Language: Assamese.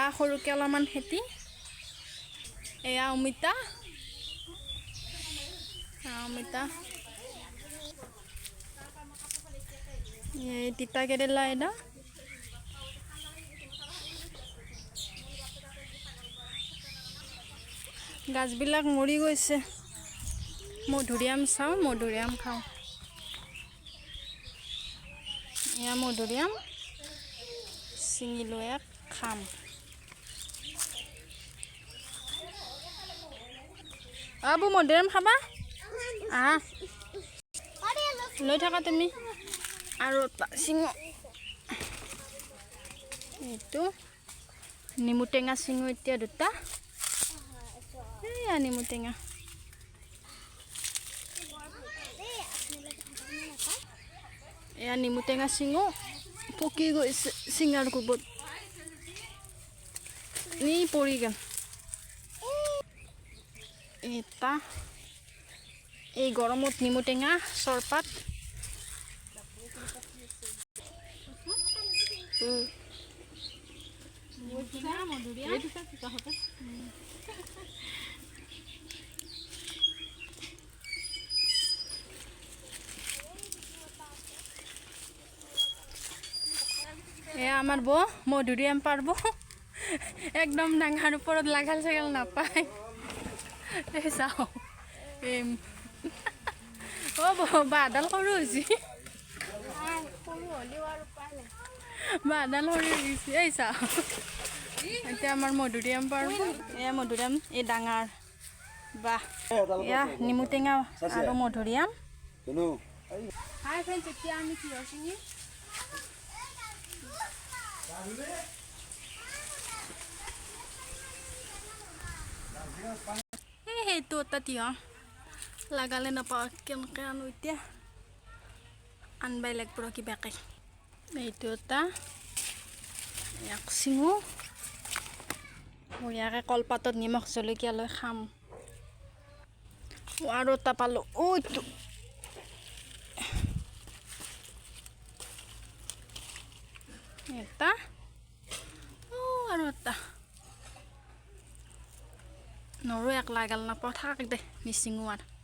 এয়া সৰুকৈ অলপমান খেতি এয়া অমিতা এই তিতা কেৰেলা এটা গাছবিলাক মৰি গৈছে মধুৰিআম চাওঁ মধুৰিআম খাওঁ এয়া মধুৰিআম ছিঙি লৈ খাম আবু মধুৰিআম খাবা লৈ থাকা তুমি আৰু চিঙো এইটো নেমু টেঙা চিঙো এতিয়া দুটা এয়া নেমু টেঙা এয়া নেমু টেঙা চিঙো পকি গৈছে চিঙাৰ কোবত নি পৰি গ'ল এটা এই গৰমত নেমু টেঙা চৰপাত এয়া আমাৰ বৌ মধুৰিআম পাৰব একদম ডাঙৰ ওপৰত লাগাল চাগাল নাপায় চাওঁ অ বাঁহডাল সৰু হৈছে বাঁহডাল সৰু হৈছে এই চাওঁ এতিয়া আমাৰ মধুৰিআম পাৰব এয়া মধুৰিআম এই ডাঙৰ বাহ এয়া নেমু টেঙা আৰু মধুৰিআম হাই ফ্ৰেণ্ডছ এতিয়া আমি কিহৰ চিঙিম সেইটো এটা তিয়হ লাগালে নাপাওঁ কেনেকৈ আনো এতিয়া আনবাই লাগিব কিবাকে এইটো এটা ইয়াক চিঙো বঢ়িয়াকৈ কলপাতত নিমখ জলকীয়া লৈ খাম আৰু এটা পালোঁ এইটো এটা আৰু এটা নৰো এক লাগাল নাপাওঁ থাক দে নিচিঙো আৰু